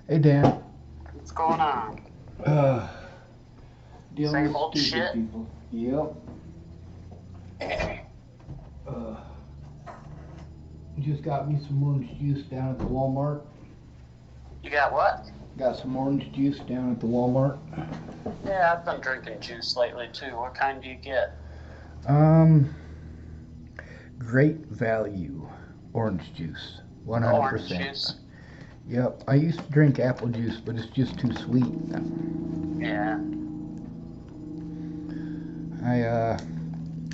Hey Dan. What's going on? Uh, Dealing Same with old stupid shit? people. Yep. Uh, just got me some orange juice down at the Walmart. You got what? Got some orange juice down at the Walmart. Yeah, I've been drinking juice lately too. What kind do you get? Um, Great value orange juice. The orange 100%. juice? Yep. I used to drink apple juice, but it's just too sweet. Yeah. I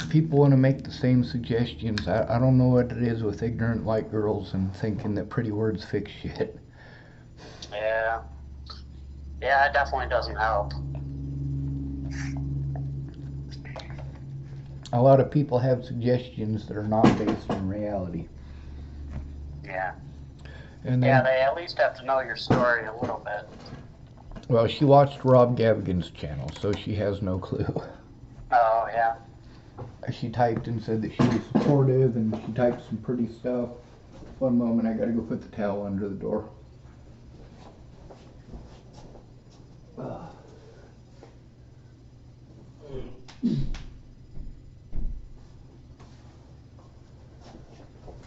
People want to make the same suggestions. I don't know what it is with ignorant white girls and thinking that pretty words fix shit. Yeah. Yeah, it definitely doesn't help. A lot of people have suggestions that are not based in reality. Yeah. And Yeah, then, they at least have to know your story a little bit. well, she watched Rob Gavigan's channel, so she has no clue. Oh, yeah. She typed and said that she was supportive, and she typed some pretty stuff. One moment, I gotta go put the towel under the door.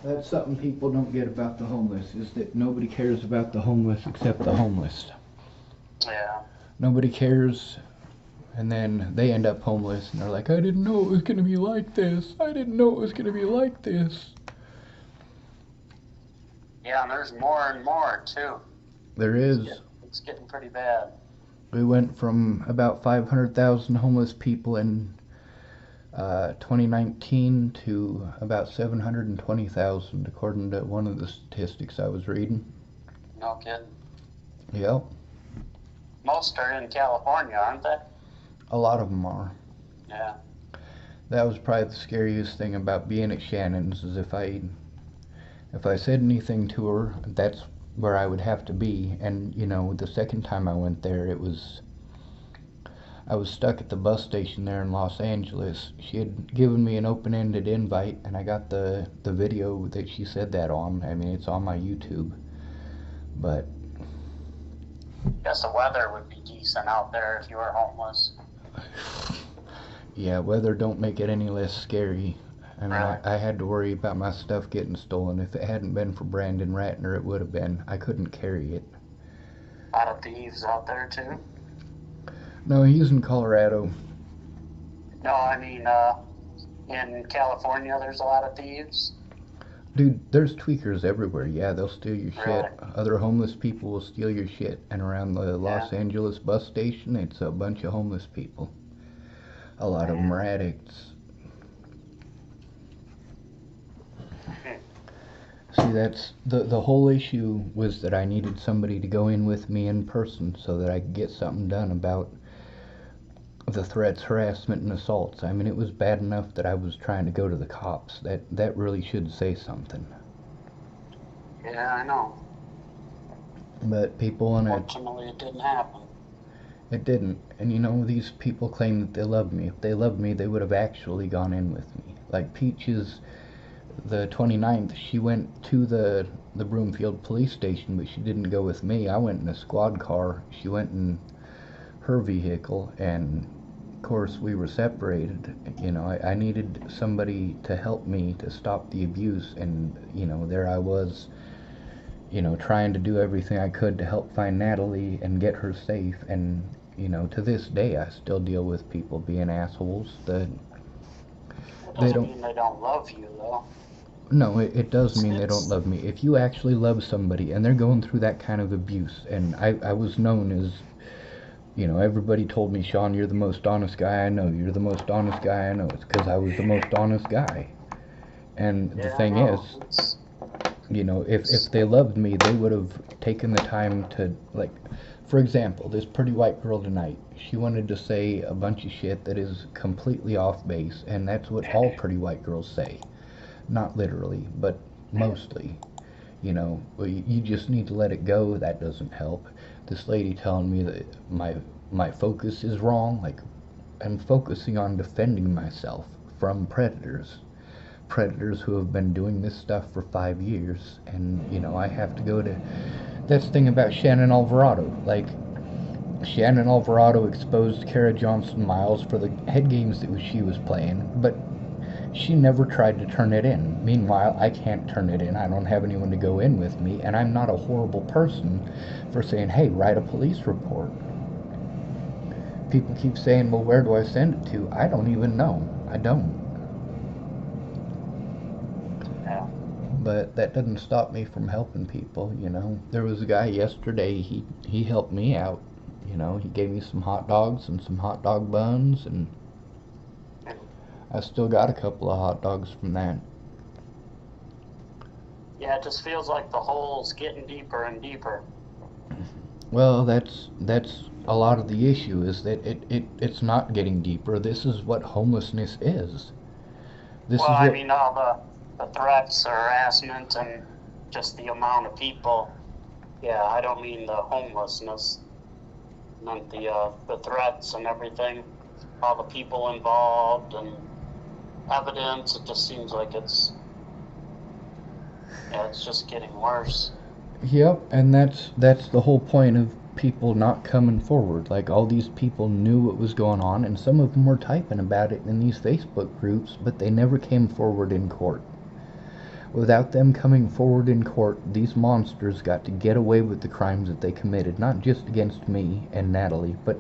That's something people don't get about the homeless, is that nobody cares about the homeless except the homeless. Yeah. Nobody cares, and then they end up homeless, and they're like, I didn't know it was gonna be like this. I didn't know it was gonna be like this. Yeah, and there's more and more too. There It's, is. get, it's getting pretty bad. We went from about 500,000 homeless people in 2019 to about 720,000, according to one of the statistics I was reading. No kidding. Yep, Most are in California, aren't they? a lot of them are. Yeah. That was probably the scariest thing about being at Shannon's, is if I said anything to her, that's where I would have to be. And the second time I went there, I was stuck at the bus station there in Los Angeles. She had given me an open-ended invite, and I got the video that she said that on. I mean, it's on my YouTube. But Guess the weather would be decent out there if you were homeless. yeah, weather don't make it any less scary. I mean, Really? I had to worry about my stuff getting stolen. If it hadn't been for Brandon Ratner, it would have been. I couldn't carry it. A lot of thieves out there too. No, he's in Colorado. No, I mean, in California, there's a lot of thieves. Dude, there's tweakers everywhere. Yeah, they'll steal your Really? shit. Other homeless people will steal your shit. And around the Yeah. Los Angeles bus station, it's a bunch of homeless people. A lot of them are Man. addicts. Hmm. See, that's the whole issue, was that I needed somebody to go in with me in person so that I could get something done about the threats, harassment, and assaults. I mean, it was bad enough that I was trying to go to the cops. That really should say something. Yeah, I know. But people want to. Fortunately, it didn't happen. It didn't. And these people claim that they love me. If they loved me, they would have actually gone in with me. Like Peaches, the 29th, she went to the Broomfield police station, but she didn't go with me. I went in a squad car. She went in her vehicle, and of course we were separated. I needed somebody to help me to stop the abuse, and there I was, trying to do everything I could to help find Natalie and get her safe. And to this day, I still deal with people being assholes. That It they doesn't don't. mean they don't love you, though. No, it does It's, mean they don't it's love me. If you actually love somebody and they're going through that kind of abuse, and I was known as, everybody told me, Sean, you're the most honest guy I know. You're the most honest guy I know. It's because I was the most honest guy. And the yeah, I thing is, know. if they loved me, they would have taken the time to, like, for example, this pretty white girl tonight, she wanted to say a bunch of shit that is completely off base, and that's what all pretty white girls say. Not literally, but mostly. You just need to let it go. That doesn't help. This lady telling me that my focus is wrong, like I'm focusing on defending myself from predators who have been doing this stuff for 5 years, and I have to go to That's the thing about Shannon Alvarado. Like, Shannon Alvarado exposed Kara Johnson Miles for the head games that she was playing, but she never tried to turn it in. Meanwhile, I can't turn it in. I don't have anyone to go in with me, and I'm not a horrible person for saying, hey, write a police report. People keep saying, well, where do I send it to? I don't even know. I don't. Yeah. But that doesn't stop me from helping people, you know. There was a guy yesterday, he helped me out. You know, he gave me some hot dogs and some hot dog buns, and I still got a couple of hot dogs from that. Yeah, it just feels like the hole's getting deeper and deeper. Well, that's a lot of the issue is that it's not getting deeper. This is what homelessness is. This Well, is I what mean, all the threats, the harassment, and just the amount of people. Yeah, I don't mean the homelessness. I meant the threats and everything. All the people involved and evidence. It just seems like it's just getting worse. Yep, and that's the whole point of people not coming forward. Like all these people knew what was going on, and some of them were typing about it in these Facebook groups, but they never came forward in court. Without them coming forward in court, these monsters got to get away with the crimes that they committed, not just against me and Natalie, but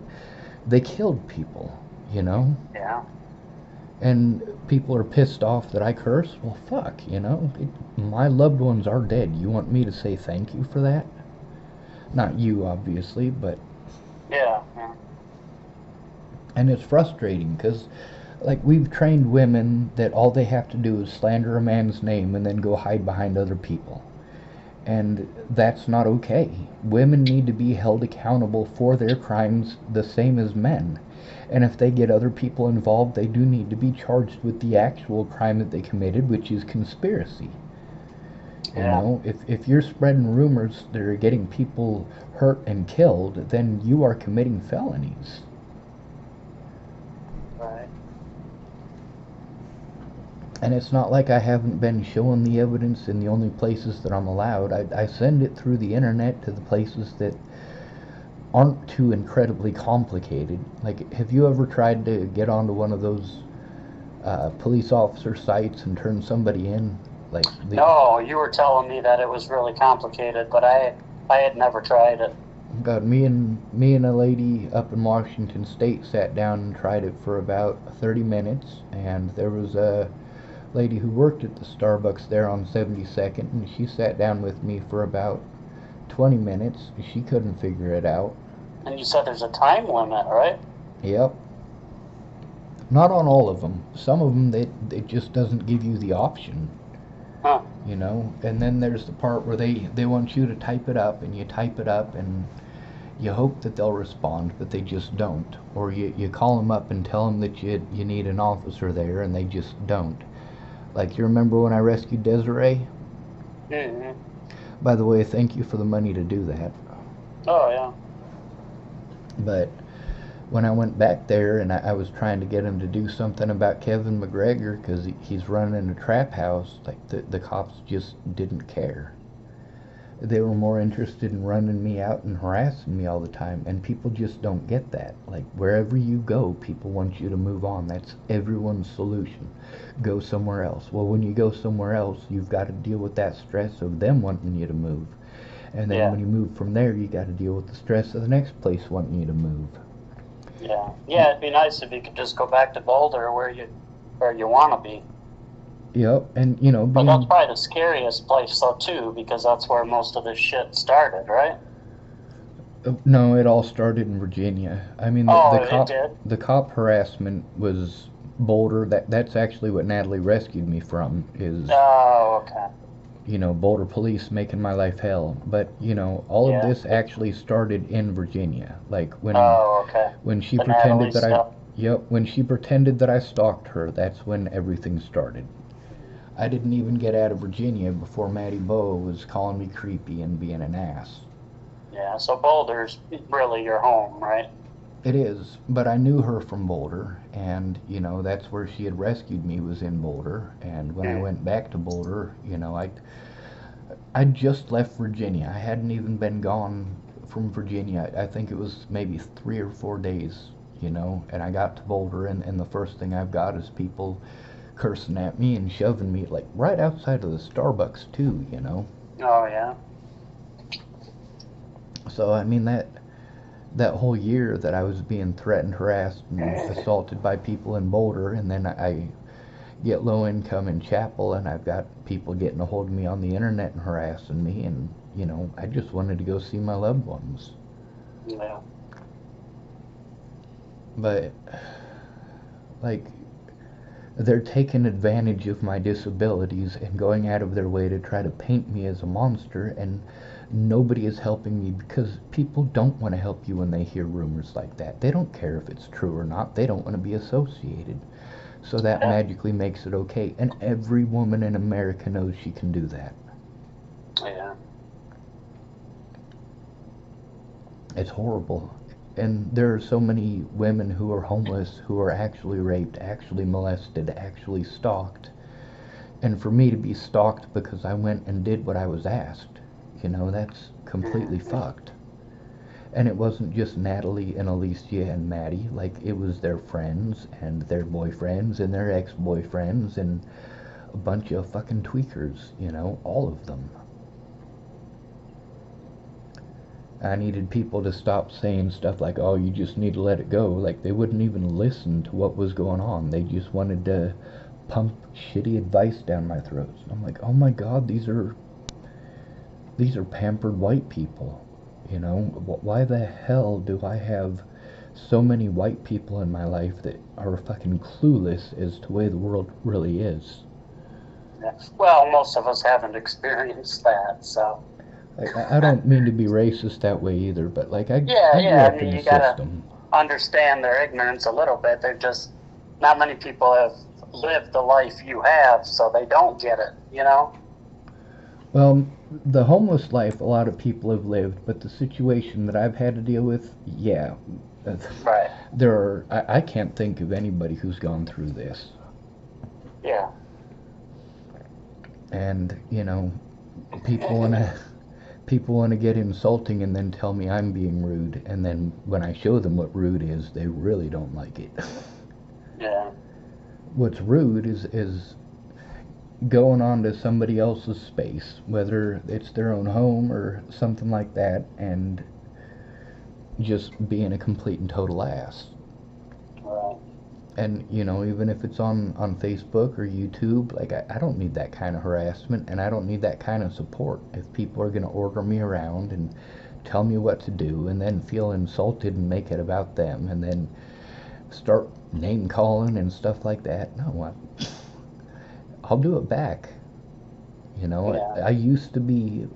they killed people, you know? Yeah. And people are pissed off that I curse. Well, fuck, you know? My loved ones are dead. You want me to say thank you for that? Not you, obviously, but. Yeah. Yeah. And it's frustrating because, like, we've trained women that all they have to do is slander a man's name and then go hide behind other people. And that's not okay. Women need to be held accountable for their crimes the same as men. And if they get other people involved, they do need to be charged with the actual crime that they committed, which is conspiracy. You Yeah. know, if you're spreading rumors that are getting people hurt and killed, then you are committing felonies. Right. And it's not like I haven't been showing the evidence in the only places that I'm allowed. I send it through the internet to the places that aren't too incredibly complicated. Like, have you ever tried to get onto one of those police officer sites and turn somebody in? Like, No, you were telling me that it was really complicated, but I had never tried it. God, me and a lady up in Washington State sat down and tried it for about 30 minutes, and there was a lady who worked at the Starbucks there on 72nd, and she sat down with me for about 20 minutes. She couldn't figure it out. And you said there's a time limit, right? Yep. Not on all of them. Some of them, it just doesn't give you the option. Huh. You know? And then there's the part where they want you to type it up, and you type it up, and you hope that they'll respond, but they just don't. Or you call them up and tell them that you need an officer there, and they just don't. Like, you remember when I rescued Desiree? Mm-hmm. By the way, thank you for the money to do that. Oh, yeah. But when I went back there and I was trying to get him to do something about Kevin McGregor because he's running a trap house, like the cops just didn't care. They were more interested in running me out and harassing me all the time, and people just don't get that. Like, wherever you go, people want you to move on. That's everyone's solution. Go somewhere else. Well, when you go somewhere else, you've got to deal with that stress of them wanting you to move. And then Yeah. when you move from there, you got to deal with the stress of the next place wanting you to move. Yeah. Yeah, it'd be nice if you could just go back to Boulder where you want to be. Yep, and you know, But that's being probably the scariest place, though, too, because that's where most of this shit started, right? no, it all started in Virginia. I mean, Oh, it did? the cop harassment was Boulder. That's actually what Natalie rescued me from. Is Oh, okay. you know, Boulder police making my life hell. But you know, all of Yeah. this actually started in Virginia. Like Oh, okay. when she The pretended Natalie that stuff. when she pretended that I stalked her. That's when everything started. I didn't even get out of Virginia before Maddie Bowe was calling me creepy and being an ass. Yeah, so Boulder's really your home, right? It is, but I knew her from Boulder, and you know that's where she had rescued me was in Boulder. And when I went back to Boulder, you know, I just left Virginia. I hadn't even been gone from Virginia. I think it was maybe 3 or 4 days, and I got to Boulder, and the first thing I've got is people cursing at me and shoving me, like, right outside of the Starbucks, too. Oh, yeah. So, I mean, that whole year that I was being threatened, harassed, and assaulted by people in Boulder, and then I get low income in Chapel, and I've got people getting a hold of me on the internet and harassing me, and I just wanted to go see my loved ones. Yeah. But like, they're taking advantage of my disabilities and going out of their way to try to paint me as a monster, and nobody is helping me because people don't want to help you when they hear rumors like that. They don't care if it's true or not. They don't want to be associated. So that Yeah. magically makes it okay. And every woman in America knows she can do that. Yeah. It's horrible. And there are so many women who are homeless who are actually raped, actually molested, actually stalked. And for me to be stalked because I went and did what I was asked, that's completely fucked. And it wasn't just Natalie and Alicia and Maddie, like, it was their friends and their boyfriends and their ex-boyfriends and a bunch of fucking tweakers, all of them. I needed people to stop saying stuff like, oh, you just need to let it go. Like, they wouldn't even listen to what was going on. They just wanted to pump shitty advice down my throats. And I'm like, oh my God, these are pampered white people. Why the hell do I have so many white people in my life that are fucking clueless as to the way the world really is? Yeah. Well, most of us haven't experienced that, so. Like, I don't mean to be racist that way either, but like, I grew Yeah, up I in mean, the you gotta system. understand their ignorance a little bit. They're just, not many people have lived the life you have, so they don't get it. Well, the homeless life a lot of people have lived, but the situation that I've had to deal with, yeah, Right. I can't think of anybody who's gone through this. Yeah. And, people wanna people wanna get insulting and then tell me I'm being rude, and then when I show them what rude is, they really don't like it. Yeah. What's rude is going onto somebody else's space, whether it's their own home or something like that, and just being a complete and total ass. Right. And even if it's on Facebook or YouTube, like, I don't need that kind of harassment, and I don't need that kind of support. If people are going to order me around and tell me what to do and then feel insulted and make it about them and then start name calling and stuff like that, no, I'll do it back. Yeah. I used to be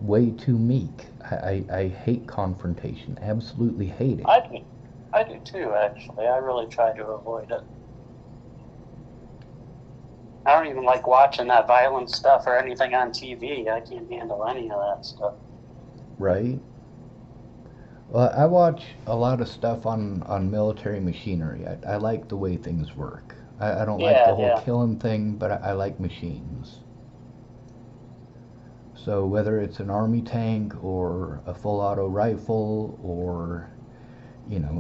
way too meek. I hate confrontation, absolutely hate it. I do too, actually. I really try to avoid it. I don't even like watching that violent stuff or anything on TV. I can't handle any of that stuff. Right? Well, I watch a lot of stuff on military machinery. I like the way things work. I don't like the Yeah, whole yeah. killing thing, but I like machines. So whether it's an army tank or a full auto rifle or,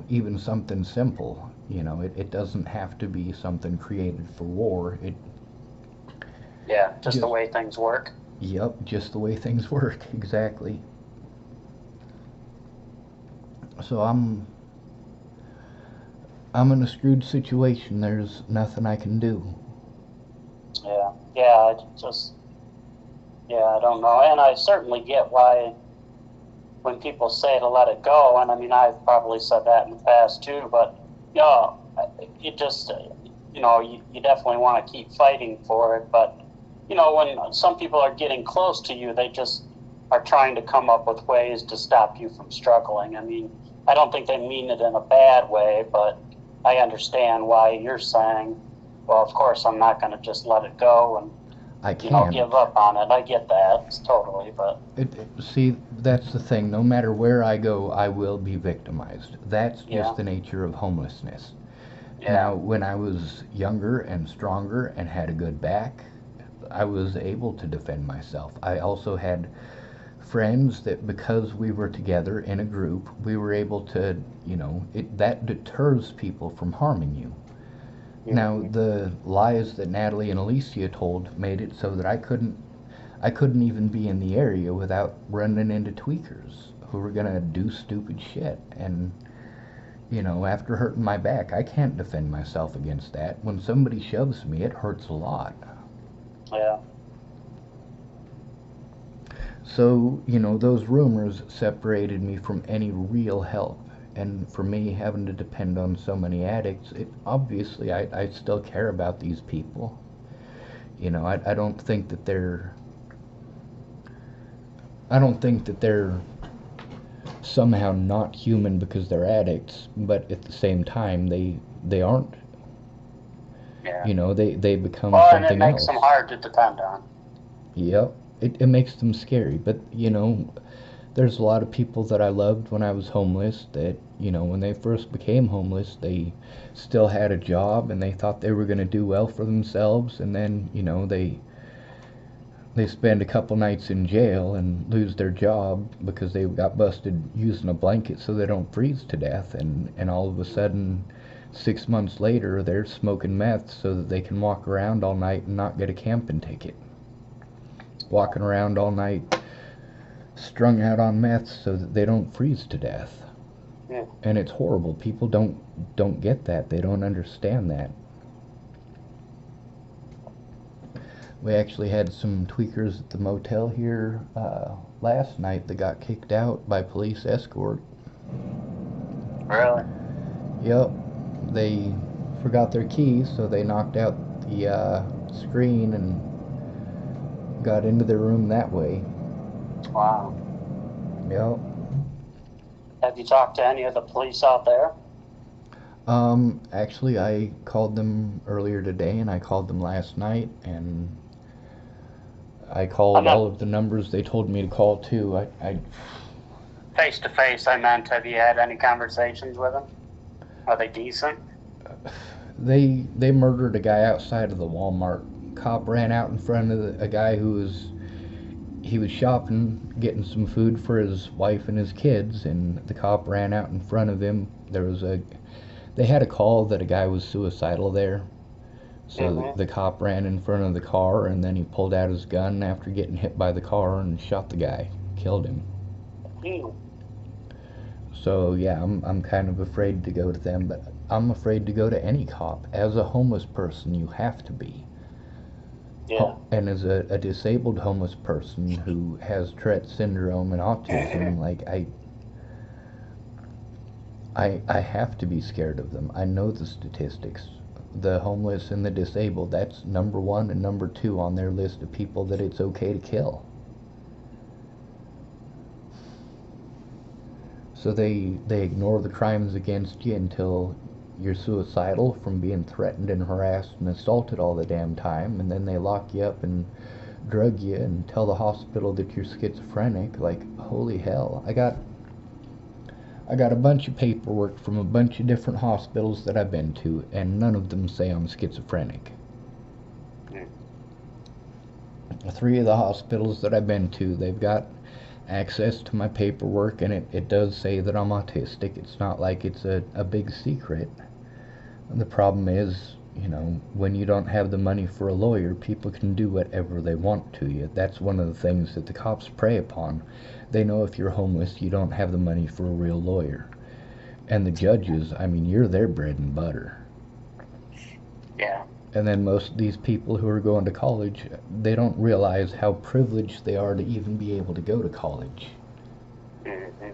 even something simple, it doesn't have to be something created for war. Yeah, just the Just, way things work. yep, just the way things work, exactly. So I'm in a screwed situation. There's nothing I can do. Yeah. Yeah, I don't know. And I certainly get why when people say to let it go, and I mean, I've probably said that in the past too, but, yeah, it just, you definitely want to keep fighting for it, but, when some people are getting close to you, they just are trying to come up with ways to stop you from struggling. I mean, I don't think they mean it in a bad way, but I understand why you're saying, well, of course, I'm not going to just let it go and, I can't. give up on it. I get that totally, but See, that's the thing. No matter where I go, I will be victimized. That's yeah, just the nature of homelessness. yeah, Now, when I was younger and stronger and had a good back, I was able to defend myself. I also had friends that because we were together in a group, we were able to, that deters people from harming you. Now, Mhm. the lies that Natalie and Alicia told made it so that I couldn't even be in the area without running into tweakers who were gonna do stupid shit. And, after hurting my back, I can't defend myself against that. When somebody shoves me, it hurts a lot. Yeah. So, those rumors separated me from any real help. And for me, having to depend on so many addicts, obviously I still care about these people. I don't think that they're somehow not human because they're addicts, but at the same time, they aren't. Yeah. They become Well, and it something makes else. them hard to depend on. Yep. It makes them scary, but there's a lot of people that I loved when I was homeless that, when they first became homeless, they still had a job and they thought they were going to do well for themselves, and then, they spend a couple nights in jail and lose their job because they got busted using a blanket so they don't freeze to death, and all of a sudden 6 months later they're smoking meth so that they can walk around all night and not get a camping ticket, walking around all night strung out on meth so that they don't freeze to death. Yeah. And it's horrible. People don't get that. They don't understand that. We actually had some tweakers at the motel here last night that got kicked out by police escort. Really? Yep, they forgot their keys, so they knocked out the screen and got into their room that way. Wow. Yep. Have you talked to any of the police out there? Actually, I called them earlier today, and I called them last night, and I I'm called not all of the numbers they told me to call too. face to face. I meant, have you had any conversations with them? Are they decent? They murdered a guy outside of the Walmart. Cop ran out in front of a guy he was shopping, getting some food for his wife and his kids, and the cop ran out in front of him. They had a call that a guy was suicidal there. So Mm-hmm. the cop ran in front of the car, and then he pulled out his gun after getting hit by the car and shot the guy, killed him. Mm. So yeah, I'm kind of afraid to go to them, but I'm afraid to go to any cop. As a homeless person, you have to be. Yeah. And as a disabled homeless person who has Tourette syndrome and autism, like I have to be scared of them. I know the statistics. The homeless and the disabled, that's number one and number two on their list of people that it's okay to kill. So they ignore the crimes against you until you're suicidal from being threatened and harassed and assaulted all the damn time, and then they lock you up and drug you and tell the hospital that you're schizophrenic. Like, holy hell. I got a bunch of paperwork from a bunch of different hospitals that I've been to, and none of them say I'm schizophrenic. Mm. 3 of the hospitals that I've been to, they've got access to my paperwork, and it does say that I'm autistic. It's not like it's a big secret. The problem is, when you don't have the money for a lawyer, people can do whatever they want to you. That's one of the things that the cops prey upon. They know if you're homeless, you don't have the money for a real lawyer. And the judges, I mean, you're their bread and butter. Yeah. And then most of these people who are going to college, they don't realize how privileged they are to even be able to go to college. Mm-hmm.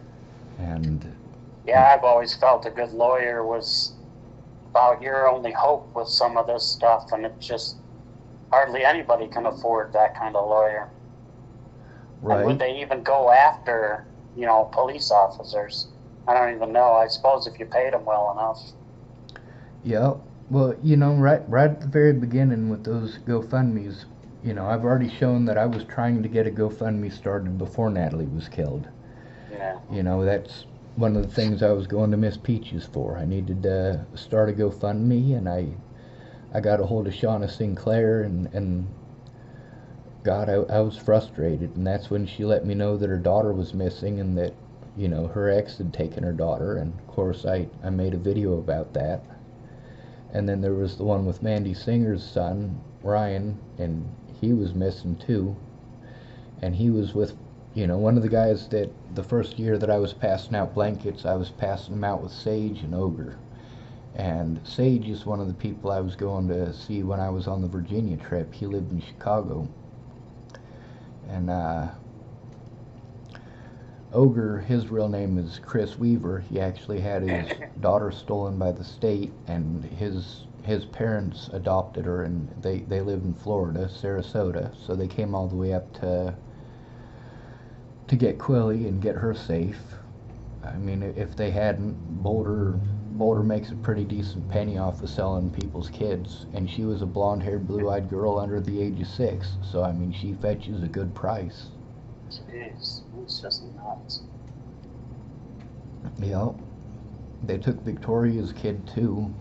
And Yeah, I've always felt a good lawyer was about your only hope with some of this stuff, and it's just hardly anybody can afford that kind of lawyer. And would right, they even go after, police officers? I don't even know. I suppose if you paid them well enough. yeah. Well, right at the very beginning with those GoFundMe's, I've already shown that I was trying to get a GoFundMe started before Natalie was killed. Yeah. That's one of the things I was going to Miss Peaches for. I needed to start a GoFundMe, and I got a hold of Shauna Sinclair, and God, I was frustrated, and that's when she let me know that her daughter was missing and that, her ex had taken her daughter, and of course I made a video about that. And then there was the one with Mandy Singer's son, Ryan, and he was missing too. And he was with, one of the guys that the first year that I was passing out blankets, I was passing them out with Sage and Ogre. And Sage is one of the people I was going to see when I was on the Virginia trip. He lived in Chicago. And Ogre, his real name is Chris Weaver. He actually had his daughter stolen by the state, and his parents adopted her, and they live in Florida, Sarasota. So they came all the way up to get Quilly and get her safe. I mean, if they hadn't, Boulder makes a pretty decent penny off of selling people's kids, and she was a blonde-haired, blue-eyed girl under the age of 6. So I mean, she fetches a good price. Jeez, it's just nuts. Yeah, they took Victoria's kid too.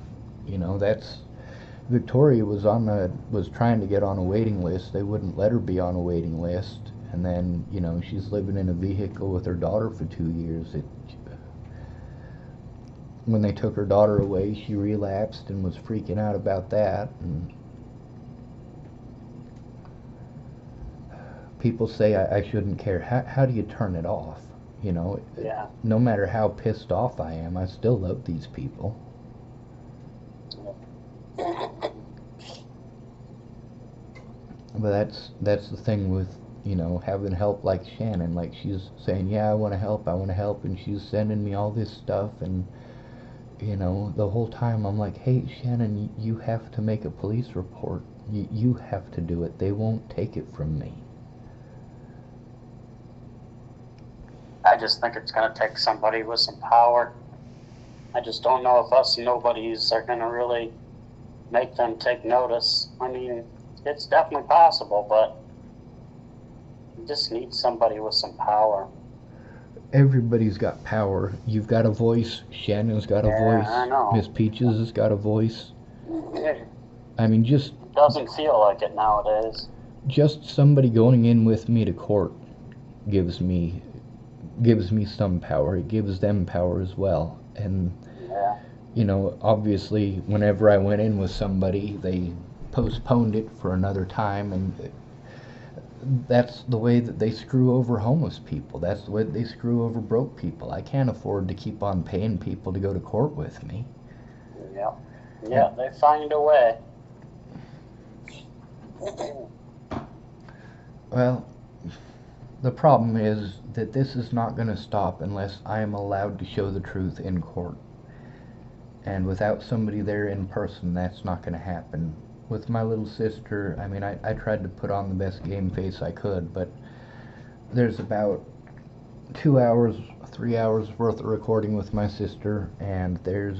That's Victoria was trying to get on a waiting list. They wouldn't let her be on a waiting list, and then she's living in a vehicle with her daughter for 2 years. When they took her daughter away, she relapsed and was freaking out about that. And people say I shouldn't care. How do you turn it off? Yeah. No matter how pissed off I am, I still love these people. But that's the thing with, having help like Shannon. Like, she's saying, yeah, I want to help, and she's sending me all this stuff, and the whole time I'm like, hey, Shannon, you have to make a police report. You have to do it. They won't take it from me. I just think it's going to take somebody with some power. I just don't know if us nobodies are going to really make them take notice. I mean, it's definitely possible, but you just need somebody with some power. Everybody's got power. You've got a voice. Shannon's got a voice. I know. Miss Peaches has got a voice. I mean, It doesn't feel like it nowadays. Just somebody going in with me to court gives me some power. It gives them power as well. And obviously, whenever I went in with somebody, they postponed it for another time, and that's the way that they screw over homeless people. That's the way they screw over broke people. I can't afford to keep on paying people to go to court with me. Yeah, they find a way. Well, the problem is that this is not going to stop unless I am allowed to show the truth in court. And without somebody there in person, that's not going to happen. With my little sister, I mean, I tried to put on the best game face I could, but there's about 2 hours, 3 hours worth of recording with my sister, and there's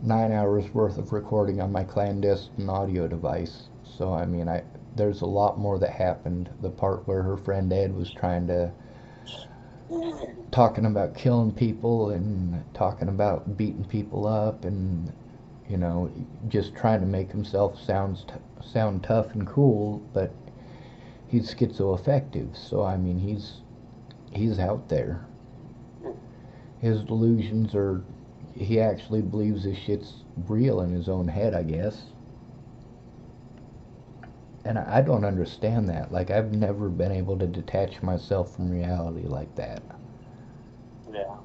9 hours worth of recording on my clandestine audio device. So, I mean, there's a lot more that happened. The part where her friend Ed was talking about killing people and talking about beating people up and just trying to make himself sound tough and cool, but he's schizoaffective. So I mean, he's out there. His delusions are, he actually believes this shit's real in his own head, I guess. And I don't understand that. Like, I've never been able to detach myself from reality like that. Yeah.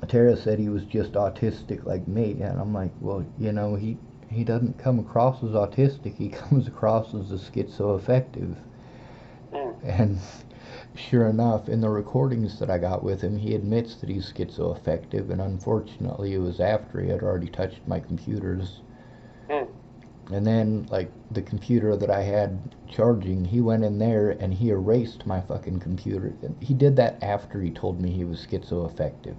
Tara said he was just autistic like me, and I'm like, well, he doesn't come across as autistic, he comes across as a schizoaffective. And sure enough, in the recordings that I got with him, he admits that he's schizoaffective, and unfortunately it was after he had already touched my computers. And then, like, the computer that I had charging, he went in there and he erased my fucking computer. He did that after he told me he was schizoaffective.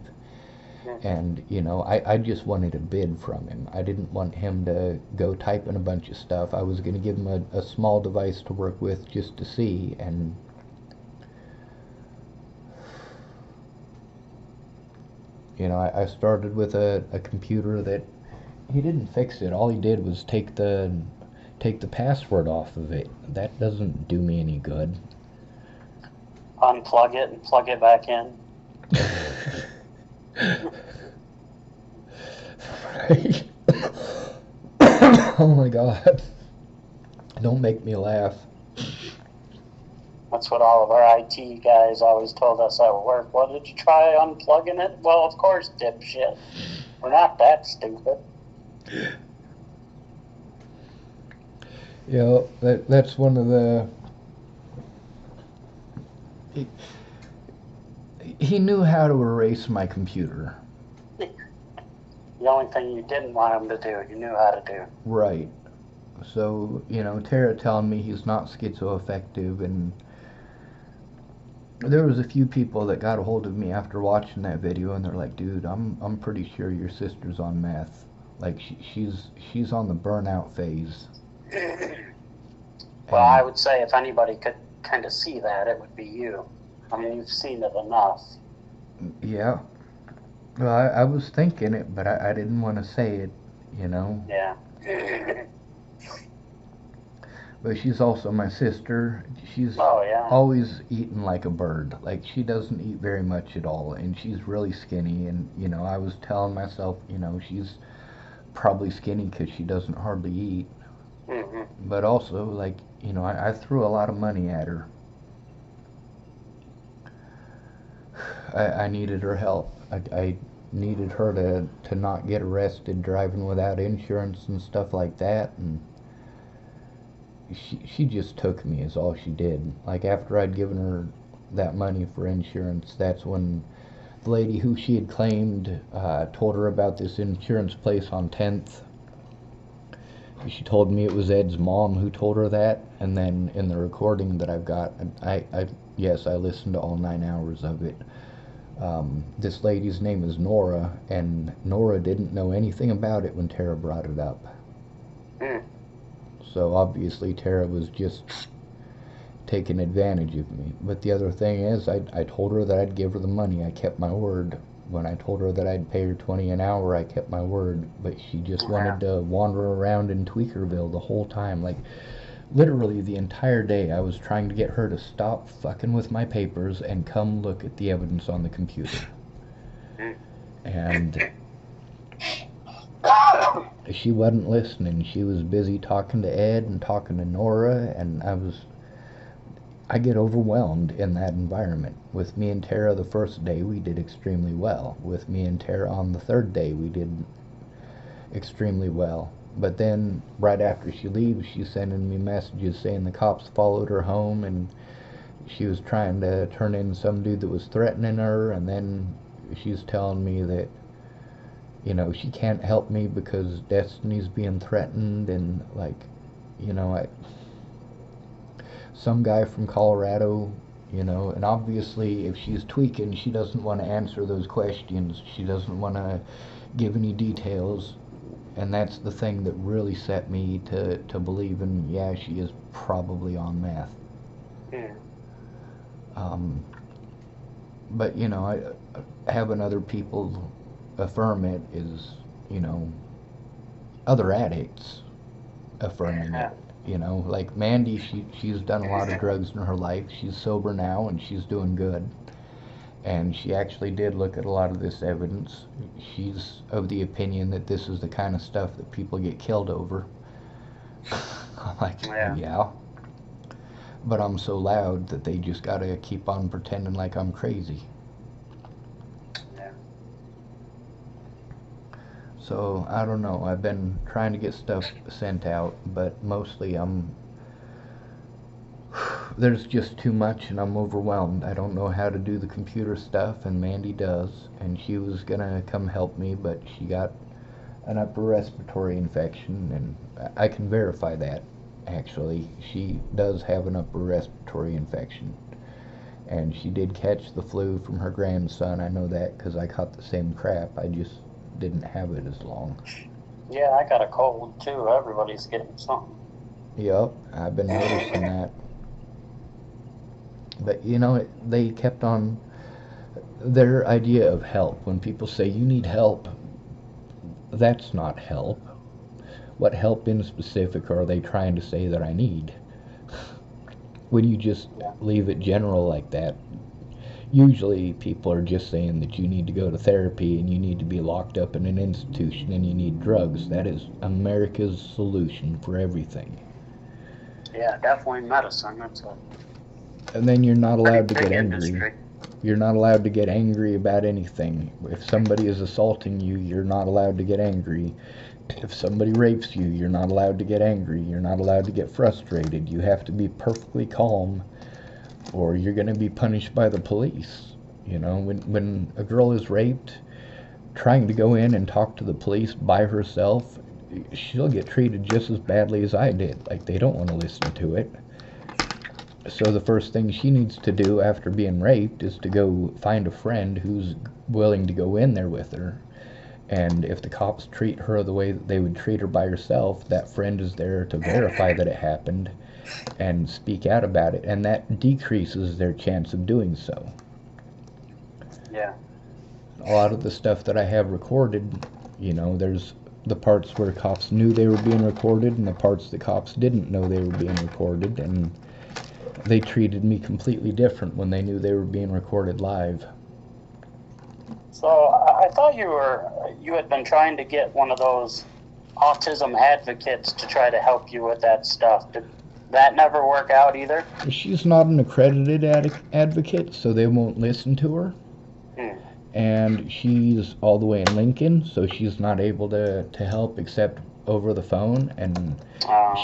And, I just wanted a bid from him. I didn't want him to go type in a bunch of stuff. I was going to give him a small device to work with just to see, and I started with a computer that he didn't fix it. All he did was take take the password off of it. That doesn't do me any good. Unplug it and plug it back in. Right? Oh my god. Don't make me laugh. That's what all of our IT guys always told us at work. Well, did you try unplugging it? Well, of course, dipshit. We're not that stupid. You know, that's one of the... He knew how to erase my computer. The only thing you didn't want him to do, you knew how to do. Right. So, you know, Tara telling me he's not schizoaffective, and there was a few people that got a hold of me after watching that video, and they're like, dude, I'm pretty sure your sister's on meth. Like, she's on the burnout phase. Well, I would say if anybody could kind of see that, it would be you. I mean, you've seen it enough. Yeah. Well, I was thinking it, but I didn't want to say it, you know. Yeah. But she's also my sister. She's always eating like a bird. Like, she doesn't eat very much at all, and she's really skinny. And, you know, I was telling myself, you know, she's probably skinny because she doesn't hardly eat. Mm-hmm. But also, like, you know, I threw a lot of money at her. I needed her help. I needed her to not get arrested driving without insurance and stuff like that, and she just took me is all she did. Like, after I'd given her that money for insurance, that's when the lady who she had claimed told her about this insurance place on 10th. She told me it was Ed's mom who told her that, and then in the recording that I've got, yes, I listened to all 9 hours of it. This lady's name is Nora, and Nora didn't know anything about it when Tara brought it up. So obviously Tara was just taking advantage of me. But the other thing is, I told her that I'd give her the money. I kept my word. When I told her that I'd pay her $20 an hour, I kept my word. But she just wanted to wander around in Tweakerville the whole time. Like, literally the entire day I was trying to get her to stop fucking with my papers and come look at the evidence on the computer. And she wasn't listening. She was busy talking to Ed and talking to Nora, and I get overwhelmed in that environment. With me and Tara the first day, we did extremely well. With me and Tara on the third day, we did extremely well. But then, right after she leaves, she's sending me messages saying the cops followed her home, and she was trying to turn in some dude that was threatening her, and then she's telling me that, you know, she can't help me because Destiny's being threatened, and, like, you know, some guy from Colorado, you know, and obviously if she's tweaking, she doesn't want to answer those questions. She doesn't want to give any details, and that's the thing that really set me to believing, yeah, she is probably on meth. But, you know, having other people affirm it is, you know, other addicts affirming it. You know, like Mandy, she's done a lot of drugs in her life. She's sober now, and she's doing good. And she actually did look at a lot of this evidence. She's of the opinion that this is the kind of stuff that people get killed over. I'm like, yeah. But I'm so loud that they just gotta keep on pretending like I'm crazy. So, I don't know. I've been trying to get stuff sent out, but mostly there's just too much and I'm overwhelmed. I don't know how to do the computer stuff, and Mandy does, and she was gonna come help me, but she got an upper respiratory infection, and I can verify that, actually. She does have an upper respiratory infection, and she did catch the flu from her grandson. I know that because I caught the same crap. I just didn't have it as long. Yeah, I got a cold too. Everybody's getting something. Yep, I've been noticing that. But, you know, they kept on their idea of help. When people say, you need help, that's not help. What help in specific are they trying to say that I need? When you just leave it general like that, usually people are just saying that you need to go to therapy and you need to be locked up in an institution and you need drugs. That is America's solution for everything. Yeah, definitely medicine. That's a And then you're not allowed to pretty get big angry. industry. You're not allowed to get angry about anything. If somebody is assaulting you, you're not allowed to get angry. If somebody rapes you, you're not allowed to get angry. You're not allowed to get frustrated. You have to be perfectly calm or you're going to be punished by the police. You know, when a girl is raped, trying to go in and talk to the police by herself, she'll get treated just as badly as I did. Like, they don't want to listen to it. So the first thing she needs to do after being raped is to go find a friend who's willing to go in there with her. And if the cops treat her the way that they would treat her by herself, that friend is there to verify that it happened and speak out about it. And that decreases their chance of doing so. Yeah. A lot of the stuff that I have recorded, you know, there's the parts where cops knew they were being recorded and the parts that cops didn't know they were being recorded. And they treated me completely different when they knew they were being recorded live. So I thought you had been trying to get one of those autism advocates to try to help you with that stuff. Did that never work out either? She's not an accredited advocate, so they won't listen to her. And she's all the way in Lincoln, so she's not able to help except over the phone. And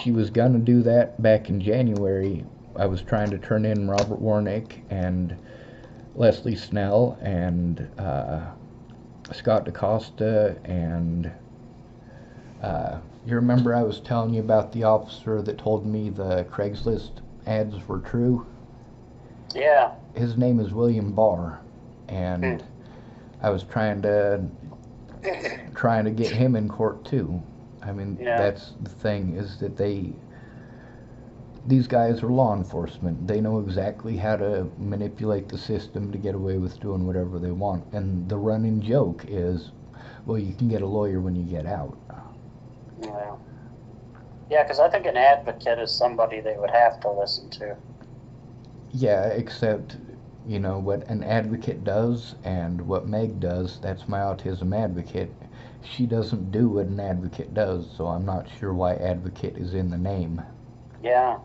she was gonna do that back in January. I was trying to turn in Robert Warnick and Leslie Snell and Scott DaCosta and you remember I was telling you about the officer that told me the Craigslist ads were true? Yeah. His name is William Barr, and I was trying to get him in court too. I mean, that's the thing, is that these guys are law enforcement. They know exactly how to manipulate the system to get away with doing whatever they want. And the running joke is, well, you can get a lawyer when you get out. Yeah. Yeah, because I think an advocate is somebody they would have to listen to. Yeah, except, you know, what an advocate does and what Meg does, that's my autism advocate. She doesn't do what an advocate does, so I'm not sure why advocate is in the name. Yeah.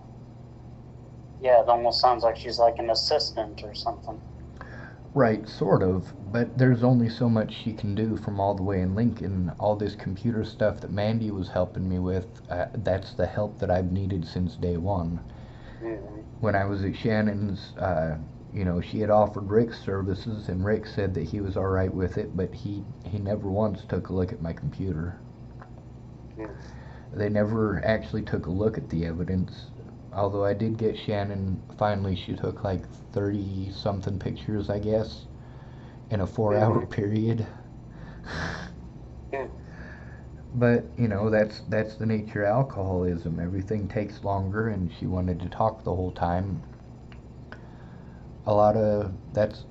Yeah, it almost sounds like she's like an assistant or something. Right, sort of, but there's only so much she can do from all the way in Lincoln. All this computer stuff that Mandy was helping me with, that's the help that I've needed since day one. Mm-hmm. When I was at Shannon's, you know, she had offered Rick services, and Rick said that he was all right with it, but he never once took a look at my computer. They never actually took a look at the evidence. Although I did get Shannon, finally she took like 30-something pictures, I guess, in a 4-hour period. But, you know, that's the nature of alcoholism. Everything takes longer, and she wanted to talk the whole time. A lot of, that's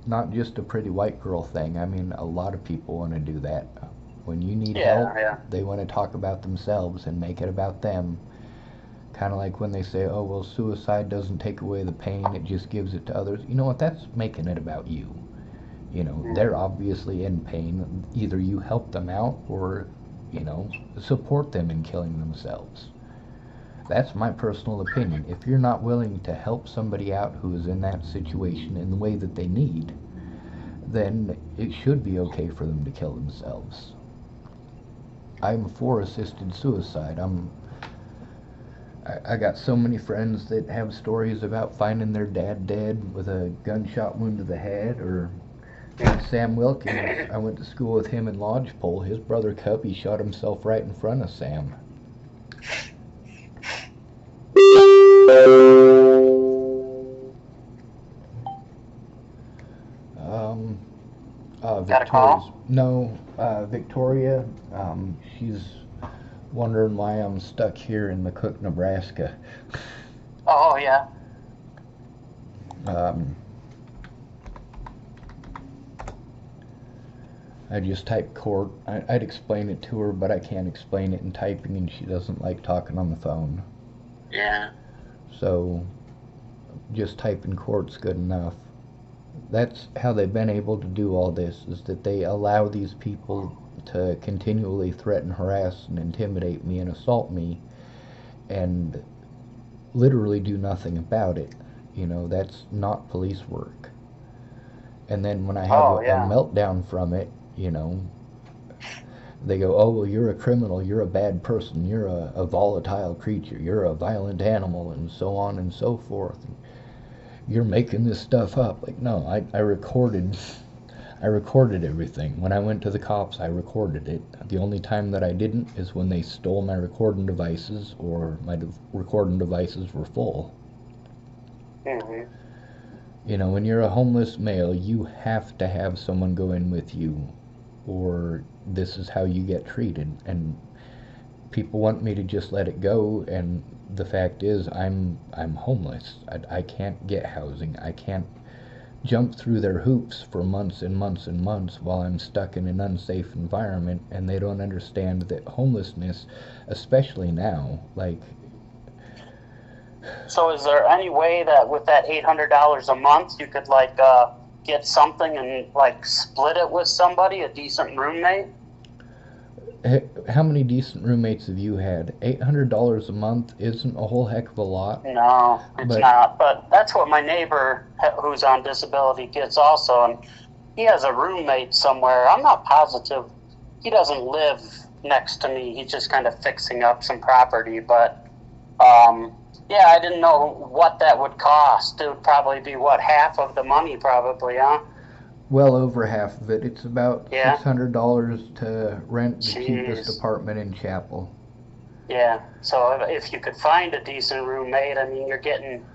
not just a pretty white girl thing. I mean, a lot of people want to do that. When you need help, they want to talk about themselves and make it about them. Kind of like when they say, oh, well, suicide doesn't take away the pain, it just gives it to others. You know what, that's making it about you. You know, they're obviously in pain. Either you help them out or, you know, support them in killing themselves. That's my personal opinion. If you're not willing to help somebody out who is in that situation in the way that they need, then it should be okay for them to kill themselves. I'm for assisted suicide. I got so many friends that have stories about finding their dad dead with a gunshot wound to the head, or Sam Wilkins. I went to school with him in Lodgepole. His brother Cubby shot himself right in front of Sam. Victoria. She's wondering why I'm stuck here in McCook, Nebraska. Oh, yeah. I just type court. I'd explain it to her, but I can't explain it in typing, and she doesn't like talking on the phone. Yeah. So just typing court's good enough. That's how they've been able to do all this, is that they allow these people to continually threaten, harass, and intimidate me and assault me, and literally do nothing about it. That's not police work. And then when I have Oh, a yeah. meltdown from it, they go, oh, well, you're a criminal, you're a bad person, you're a volatile creature, you're a violent animal, and so on and so forth. And you're making this stuff up. Like, no, I recorded everything. When I went to the cops, I recorded it. The only time that I didn't is when they stole my recording devices, or my recording devices were full. Mm-hmm. When you're a homeless male, you have to have someone go in with you, or this is how you get treated. And people want me to just let it go, and the fact is I'm homeless. I can't get housing. I can't jump through their hoops for months and months and months while I'm stuck in an unsafe environment, and they don't understand that homelessness, especially now, like, So is there any way that with that $800 a month you could get something and split it with somebody, a decent roommate? how many decent roommates have you had? $800 a month isn't a whole heck of a lot. No, it's not. But that's what my neighbor who's on disability gets also, and he has a roommate somewhere. I'm not positive. He doesn't live next to me. He's just kind of fixing up some property. But yeah, I didn't know what that would cost. It would probably be half of the money, probably, huh? Well over half of it. It's about Yeah. $600 to rent the Jeez. cheapest apartment in Chapel. Yeah, so if you could find a decent roommate, I mean, you're getting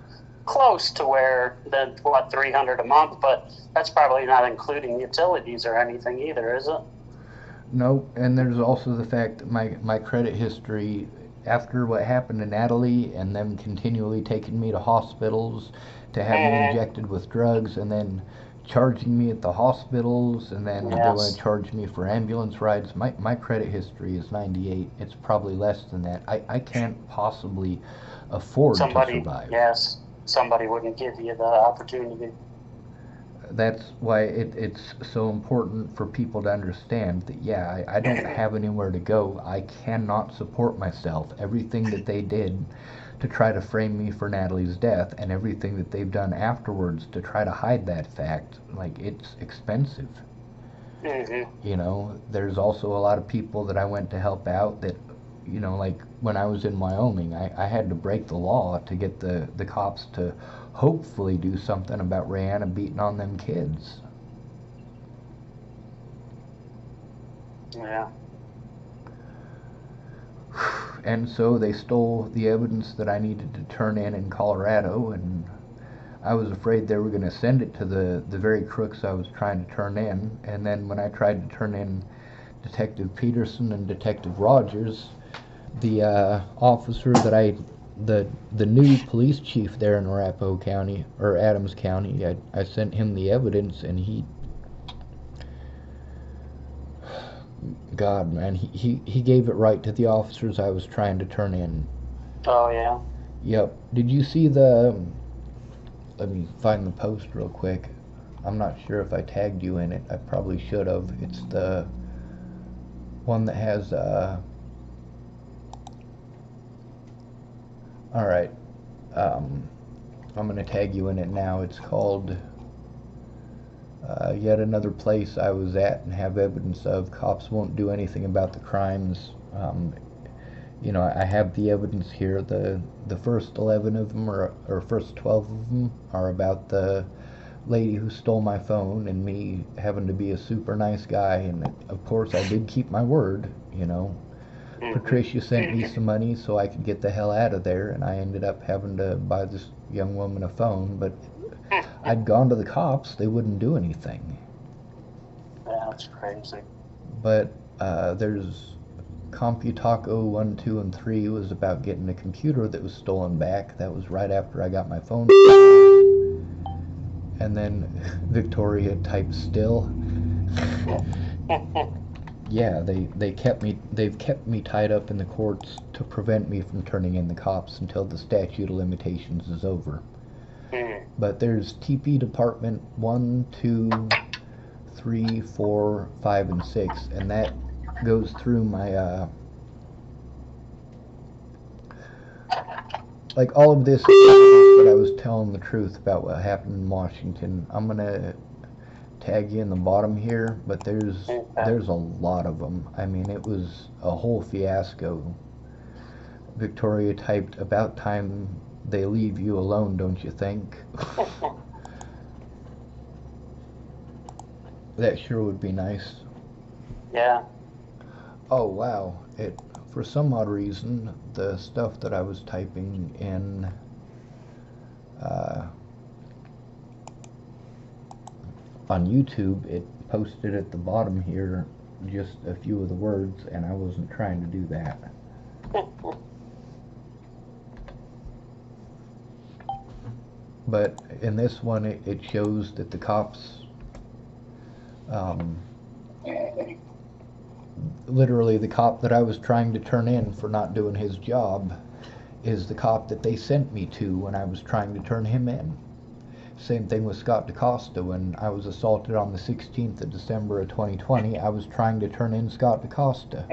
close to where the $300 a month, but that's probably not including utilities or anything either, is it? Nope, and there's also the fact that my credit history, after what happened to Natalie and them continually taking me to hospitals to have me injected with drugs, and then charging me at the hospitals, and then they want Yes. to charge me for ambulance rides. My credit history is 98. It's probably less than that. I can't possibly afford to survive. Yes, somebody wouldn't give you the opportunity. That's why it's so important for people to understand that, yeah, I don't have anywhere to go. I cannot support myself. Everything that they did to try to frame me for Natalie's death, and everything that they've done afterwards to try to hide that fact, like, it's expensive. Mm-hmm. There's also a lot of people that I went to help out that, like when I was in Wyoming, I had to break the law to get the cops to hopefully do something about Rihanna beating on them kids. Yeah. And so they stole the evidence that I needed to turn in Colorado, and I was afraid they were going to send it to the very crooks I was trying to turn in. And then when I tried to turn in Detective Peterson and Detective Rogers, the officer that the new police chief there in Arapahoe County, or Adams County, I sent him the evidence, and God, man, he gave it right to the officers I was trying to turn in. Oh, yeah. Yep. Did you see let me find the post real quick. I'm not sure if I tagged you in it. I probably should have. It's the one that has, alright. I'm going to tag you in it now. It's called Yet Another Place I Was At and Have Evidence of. Cops Won't Do Anything About the Crimes. I have the evidence here. The first 11 of them, or first 12 of them, are about the lady who stole my phone and me having to be a super nice guy. And of course, I did keep my word. Patricia sent me some money so I could get the hell out of there, and I ended up having to buy this young woman a phone. But I'd gone to the cops; they wouldn't do anything. Yeah, that's crazy. But there's Computaco 1, 2, and 3 was about getting a computer that was stolen back. That was right after I got my phone. And then Victoria typed still. Yeah, they've kept me tied up in the courts to prevent me from turning in the cops until the statute of limitations is over. Hmm. But there's TP Department 1, 2, 3, 4, 5, and 6, and that goes through my like all of this is that I was telling the truth about what happened in Washington. I'm gonna tag you in the bottom here, but Okay. there's a lot of them. I mean, it was a whole fiasco. Victoria typed, "About time they leave you alone, don't you think?" That sure would be nice. Yeah. Oh wow! It for some odd reason the stuff that I was typing in uh, on YouTube, it posted at the bottom here just a few of the words, and I wasn't trying to do that. But in this one, it shows that the cops, um, literally the cop that I was trying to turn in for not doing his job, is the cop that they sent me to when I was trying to turn him in. Same thing with Scott DaCosta. When I was assaulted on the 16th of December of 2020, I was trying to turn in Scott DaCosta.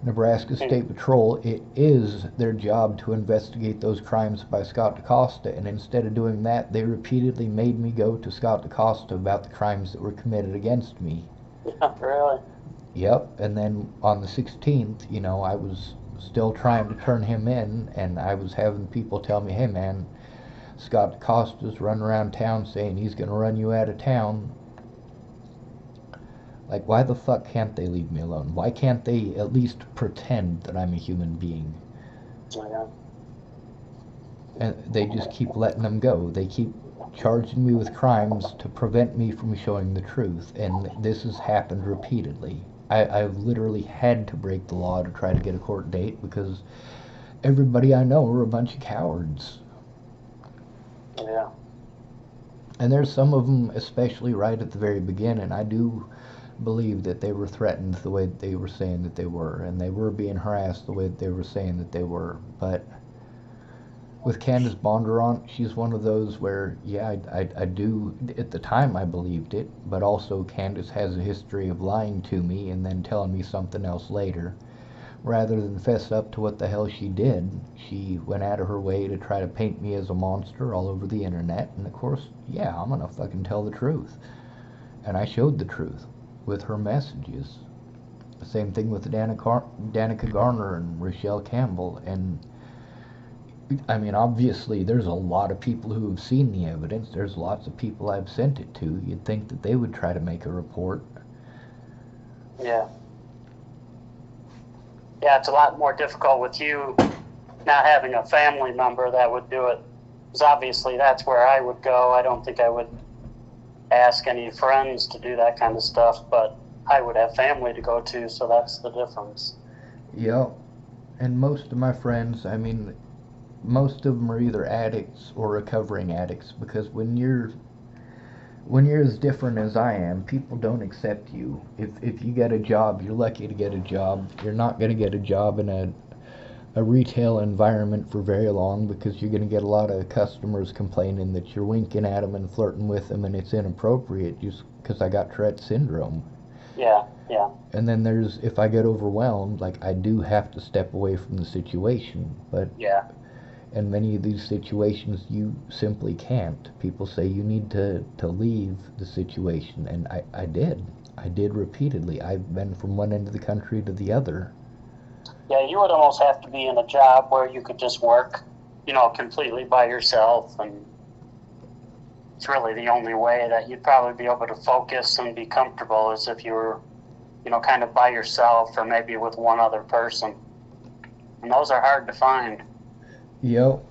Nebraska State Patrol, it is their job to investigate those crimes by Scott DaCosta, and instead of doing that, they repeatedly made me go to Scott DaCosta about the crimes that were committed against me. Really? Yep, and then on the 16th, I was still trying to turn him in, and I was having people tell me, "Hey man, Scott DaCosta's running around town saying he's gonna run you out of town." Like, why the fuck can't they leave me alone? Why can't they at least pretend that I'm a human being? Yeah. And they just keep letting them go. They keep charging me with crimes to prevent me from showing the truth, and this has happened repeatedly. I've literally had to break the law to try to get a court date because everybody I know are a bunch of cowards. Yeah. And there's some of them, especially right at the very beginning, I do believe that they were threatened the way that they were saying that they were, and they were being harassed the way that they were saying that they were. But with Candace Bondurant, she's one of those where, yeah, I do, at the time I believed it, but also Candace has a history of lying to me and then telling me something else later. Rather than fess up to what the hell she did, she went out of her way to try to paint me as a monster all over the internet, and of course, yeah, I'm gonna fucking tell the truth. And I showed the truth with her messages. Same thing with Danica Garner and Rochelle Campbell, and I mean, obviously, there's a lot of people who have seen the evidence. There's lots of people I've sent it to. You'd think that they would try to make a report. Yeah. Yeah, it's a lot more difficult with you not having a family member that would do it. Because obviously that's where I would go. I don't think I would ask any friends to do that kind of stuff, but I would have family to go to, so that's the difference. Yeah, and most of my friends, I mean, most of them are either addicts or recovering addicts because when you're as different as I am, people don't accept you. If you get a job, you're lucky to get a job. You're not going to get a job in a retail environment for very long because you're going to get a lot of customers complaining that you're winking at them and flirting with them and it's inappropriate just because I got Tourette syndrome. Yeah, yeah, And then there's, if I get overwhelmed, like I do have to step away from the situation, but yeah, in many of these situations you simply can't. People say you need to leave the situation, and I did. I did repeatedly. I've been from one end of the country to the other. yeah. You would almost have to be in a job where you could just work, completely by yourself, and it's really the only way that you'd probably be able to focus and be comfortable is if you were, kind of by yourself or maybe with one other person. And those are hard to find. Yep.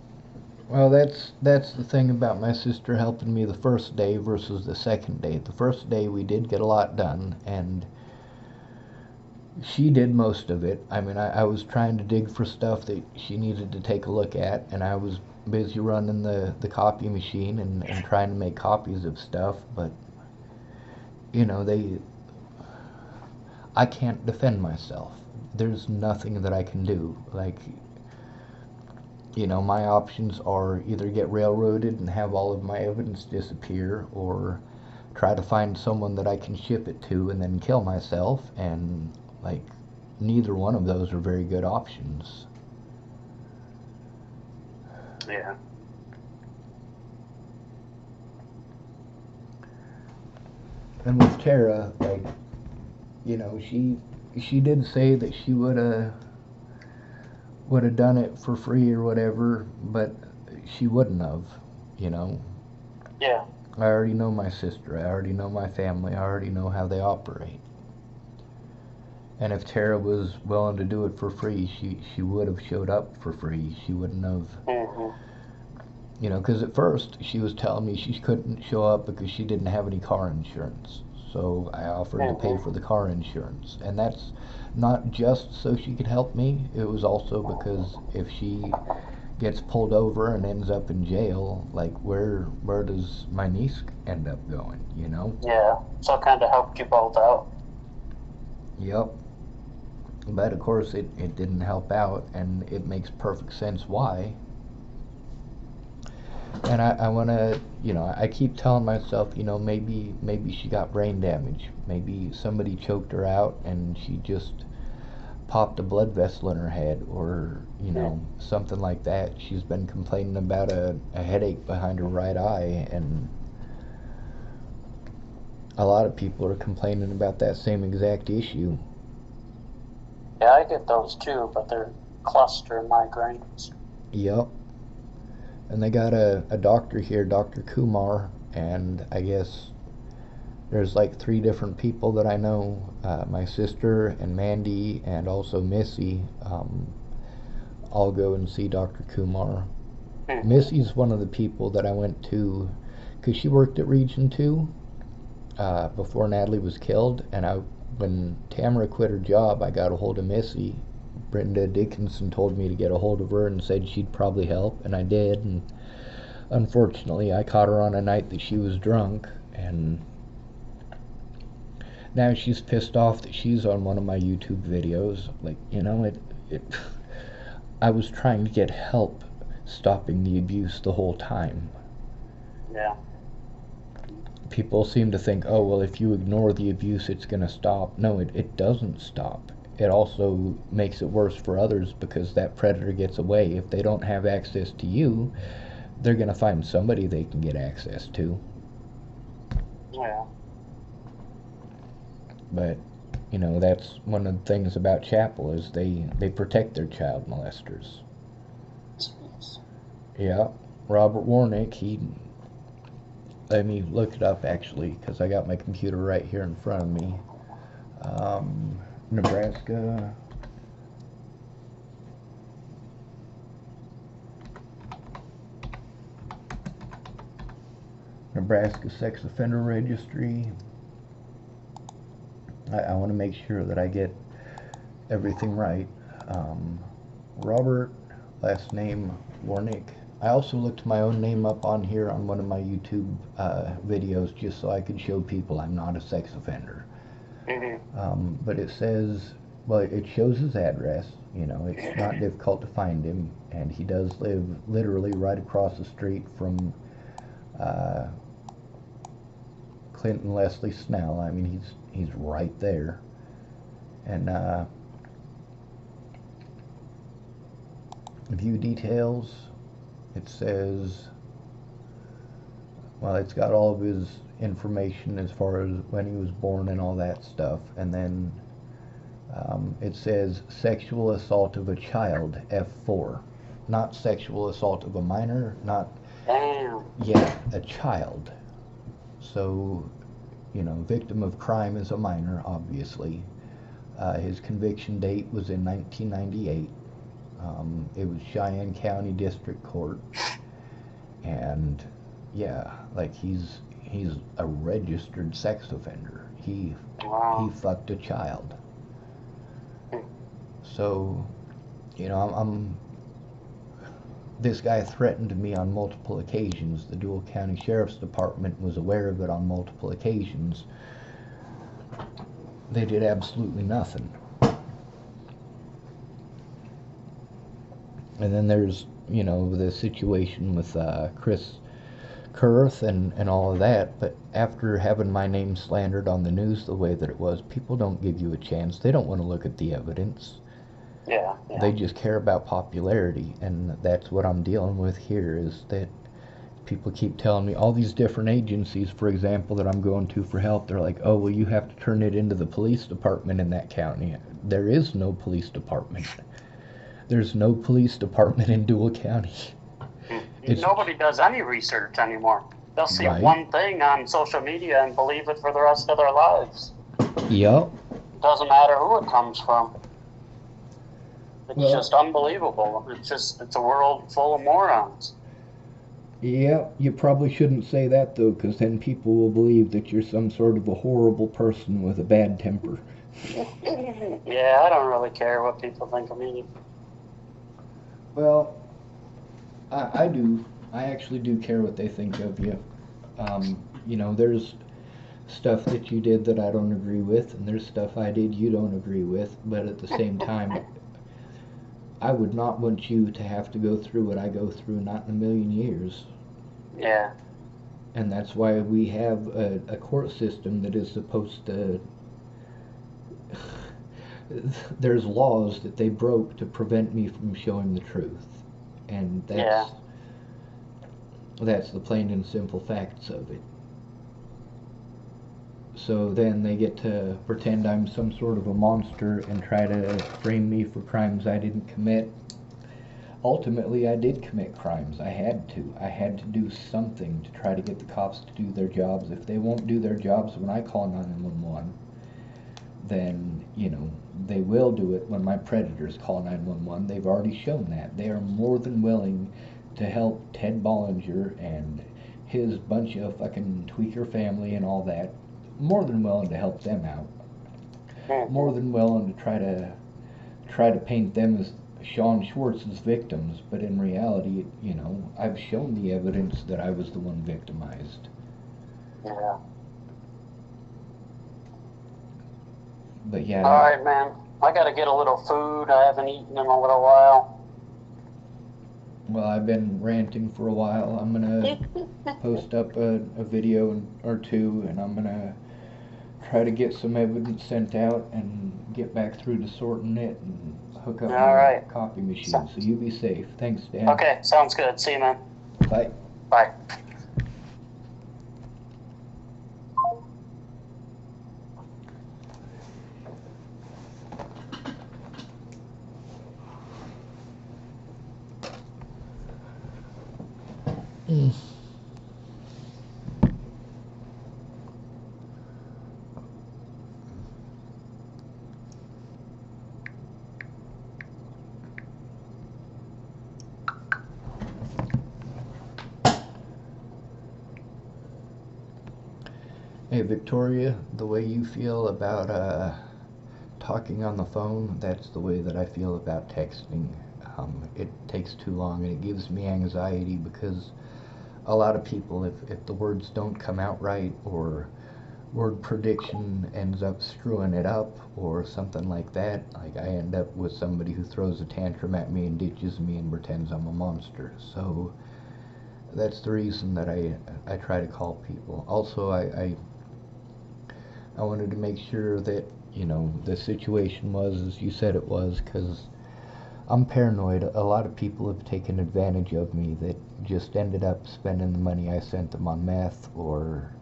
Well, that's the thing about my sister helping me the first day versus the second day. The first day we did get a lot done, and she did most of it. I mean, I was trying to dig for stuff that she needed to take a look at, and I was busy running the copy machine and trying to make copies of stuff. But you know, I can't defend myself. There's nothing that I can do. Like, you know, my options are either get railroaded and have all of my evidence disappear, or try to find someone that I can ship it to and then kill myself, and, like, neither one of those are very good options. Yeah. And with Tara, like, you know, she did say that she would have done it for free or whatever, but she wouldn't have, you know. Yeah. I already know my sister. I already know my family. I already know how they operate. And if Tara was willing to do it for free, she would have showed up for free. She wouldn't have, Mm-hmm. you know, because at first she was telling me she couldn't show up because she didn't have any car insurance. So I offered to pay for the car insurance. And that's not just so she could help me, it was also because if she gets pulled over and ends up in jail, like, where does my niece end up going, you know? Yeah. So it kind of helped you both out. Yep. But of course it didn't help out, and it makes perfect sense why. And I want to, you know, I keep telling myself, you know, maybe she got brain damage. Maybe somebody choked her out and she just popped a blood vessel in her head, or, you know, something like that. She's been complaining about a headache behind her right eye, and a lot of people are complaining about that same exact issue. Yeah, I get those too, but they're cluster migraines. Yep. And they got a doctor here, Dr. Kumar, and I guess there's like 3 different people that I know, my sister and Mandy and also Missy, all go and see Dr. Kumar. Missy's one of the people that I went to because she worked at Region 2 before Natalie was killed, and when Tamara quit her job, I got a hold of Missy. Brenda Dickinson told me to get a hold of her and said she'd probably help, and I did. And unfortunately, I caught her on a night that she was drunk, and now she's pissed off that she's on one of my YouTube videos. Like, you know, I was trying to get help stopping the abuse the whole time. Yeah. People seem to think, oh, well, if you ignore the abuse, it's going to stop. No, it doesn't stop. It also makes it worse for others because that predator gets away. If they don't have access to you, they're going to find somebody they can get access to. Yeah. But, you know, that's one of the things about Chapel is they protect their child molesters. Jeez. Yeah, Robert Warnick, let me look it up actually, because I got my computer right here in front of me. Nebraska. Nebraska Sex Offender Registry. I want to make sure that I get everything right. Robert, last name Warnick. I also looked my own name up on here on one of my YouTube videos just so I could show people I'm not a sex offender. But it says, well, it shows his address. You know, it's not difficult to find him, and he does live literally right across the street from Clinton Leslie Snell. I mean, he's right there. And view details. It says, well, it's got all of his information as far as when he was born and all that stuff. And then it says sexual assault of a child, F4. Not sexual assault of a minor, not... Damn. Yeah, a child. So, you know, victim of crime is a minor, obviously. His conviction date was in 1998. It was Cheyenne County District Court. And, yeah, like, he's a registered sex offender. He fucked a child. So, you know, this guy threatened me on multiple occasions. The Dual County Sheriff's Department was aware of it on multiple occasions. They did absolutely nothing. And then there's, the situation with Chris Kurth and all of that. But after having my name slandered on the news the way that it was, people don't give you a chance. They don't want to look at the evidence. Yeah. They just care about popularity, and that's what I'm dealing with here, is that people keep telling me, all these different agencies, for example, that I'm going to for help, they're like, oh, well, you have to turn it into the police department in that county. There is no police department. There's no police department in Dual County. Nobody does any research anymore. They'll see Right. one thing on social media and believe it for the rest of their lives. Yep. It doesn't matter who it comes from. It's Well- just unbelievable. It's a world full of morons. Yeah, you probably shouldn't say that, though, because then people will believe that you're some sort of a horrible person with a bad temper. Yeah, I don't really care what people think of me. Well, I do. I actually do care what they think of you. There's stuff that you did that I don't agree with, and there's stuff I did you don't agree with, but at the same time, I would not want you to have to go through what I go through, not in a million years. Yeah. And that's why we have a court system that is supposed to... There's laws that they broke to prevent me from showing the truth. And that's the plain and simple facts of it. So then they get to pretend I'm some sort of a monster and try to frame me for crimes I didn't commit. Ultimately, I did commit crimes. I had to. I had to do something to try to get the cops to do their jobs. If they won't do their jobs when I call 911, then, they will do it when my predators call 911. They've already shown that. They are more than willing to help Ted Bollinger and his bunch of fucking tweaker family and all that. More than willing to help them out. More than willing to try to paint them as Sean Schwartz's victims, but in reality, I've shown the evidence that I was the one victimized. Yeah. But yeah. All right, man. I gotta get a little food. I haven't eaten in a little while. Well, I've been ranting for a while. I'm gonna post up a video or two, and I'm gonna try to get some evidence sent out and get back through to sorting it and hook up my copy machine. So you be safe. Thanks, Dan. Okay, sounds good. See you, man. Bye. Bye. Hey, Victoria, the way you feel about talking on the phone, that's the way that I feel about texting. It takes too long, and it gives me anxiety because a lot of people, if the words don't come out right, or word prediction ends up screwing it up, or something like that, like I end up with somebody who throws a tantrum at me and ditches me and pretends I'm a monster. So that's the reason that I try to call people. Also, I wanted to make sure that, the situation was as you said it was, because I'm paranoid. A lot of people have taken advantage of me that just ended up spending the money I sent them on meth, or,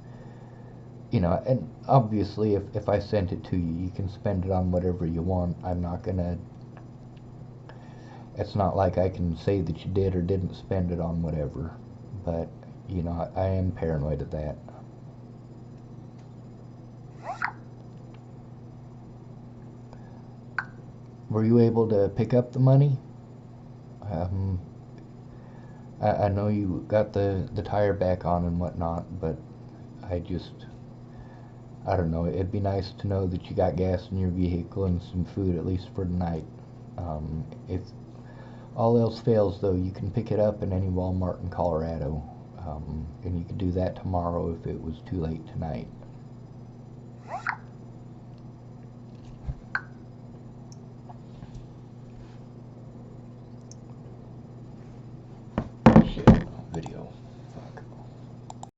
and obviously if I sent it to you, you can spend it on whatever you want. I'm not gonna, it's not like I can say that you did or didn't spend it on whatever, but, I am paranoid of that. Were you able to pick up the money? I know you got the tire back on and whatnot, but I don't know. It'd be nice to know that you got gas in your vehicle and some food, at least for tonight. If all else fails, though, you can pick it up in any Walmart in Colorado, and you could do that tomorrow if it was too late tonight. video.